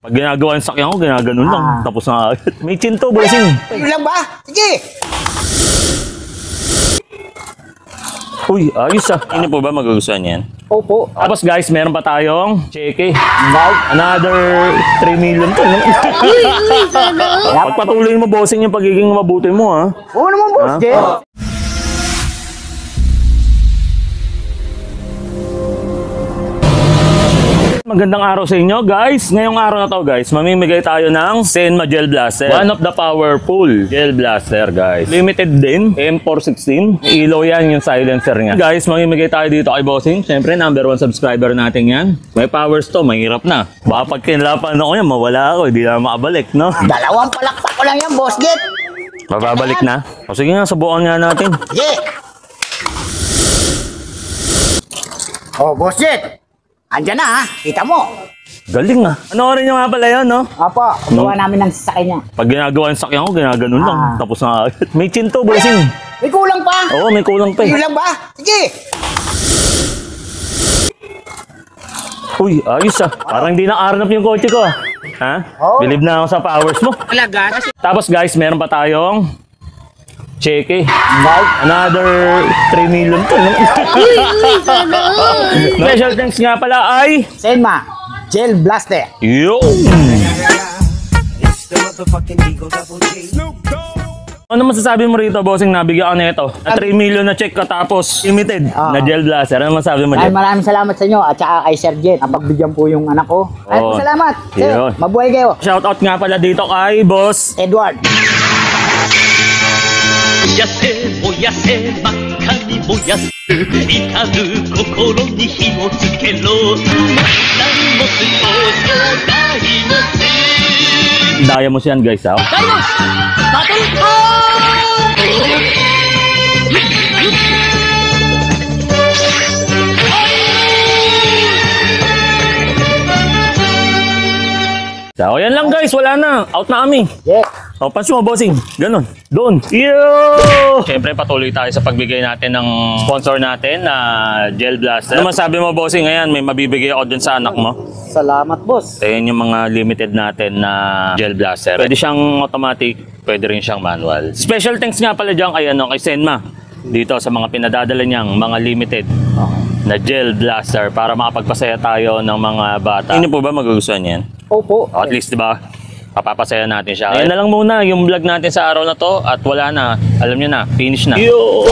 Pag ginagawa yung sakyan ko, ginaganon lang. Tapos na agad. May chinto, bossing. Ano lang ba? Sige! Uy, ayos ah. Hindi po ba magugustuhan yan? Opo. Tapos guys, meron pa tayong cheque. Another 3 million to. No? Pagpatuloy mo, bossing, yung pagiging mabuti mo, ha? Oo naman, boss, Jet. Magandang araw sa inyo, guys. Ngayong araw na to, guys, mamimigay tayo ng Senma Gel Blaster. One of the powerful gel blaster, guys. Limited din, M416. Ilaw yan yung silencer niya. Guys, mamimigay tayo dito kay bossing. Siyempre, number 1 subscriber natin yan. May powers to, mahirap na. Baka pag kinlapan ako yan, mawala ako. Hindi na makabalik, no? Dalawang palakpak ko lang yan, boss, Jet. Mababalik na. O sige nga, subukan nga natin. Sige! Oh, boss, Jet. Andyan na, ha? Kita mo. Galing ah. Ano rin yung nga pala yun, no? Apo, gawa namin ng sasakyan niya. Pag ginagawa yung sakyan ko, ginaganon lang. Tapos na agad. May chinto, bossing. May kulang pa. Oo, may kulang pa eh. Yun lang ba? Sige! Uy, ayos ah. Parang hindi nakaranap yung kotse ko ah. Ha? Oo. Believe na ako sa powers mo. Talaga? Tapos guys, meron pa tayong cheque. Another 3 million to. No? Special thanks nga pala ay Senma Gel Blaster. yo! Ano masasabi mo rito, bossing? Nabigyan ka nito. Na 3 million na check katapos limited na gel blaster. Ano masasabi mo Ay, dyan? maraming salamat sa inyo at saka kay Sir Jet. Napagbigyan po yung anak ko. Ay, Oo. salamat. Sir, Yun. mabuhay kayo. Shoutout nga pala dito kay boss. Edward. 燃やせ燃やせ真っ赤に燃やす至る心に火をつけろ何もつと大のDaya mo siyan, guys, ha? So, yan lang guys, wala na. Out na kami. Yeah. O, pansin mo, bossing. Ganon. Doon. Yo! Siyempre, patuloy tayo sa pagbigay natin ng sponsor natin na gel blaster. Ano masabi mo, bossing? Ayan, may mabibigay ako dun sa anak mo. Salamat, boss. Ayan yung mga limited natin na gel blaster. Pwede siyang automatic, pwede rin siyang manual. Special thanks nga pala dyan kay Senma. Dito sa mga pinadadala niyang mga limited na gel blaster para makapagpasaya tayo ng mga bata. Hindi po ba magugustuhan yan? Opo. At least, di ba, papapasaya natin siya. Ayan na lang muna yung vlog natin sa araw na to at wala na. Alam nyo na, finish na. Yo!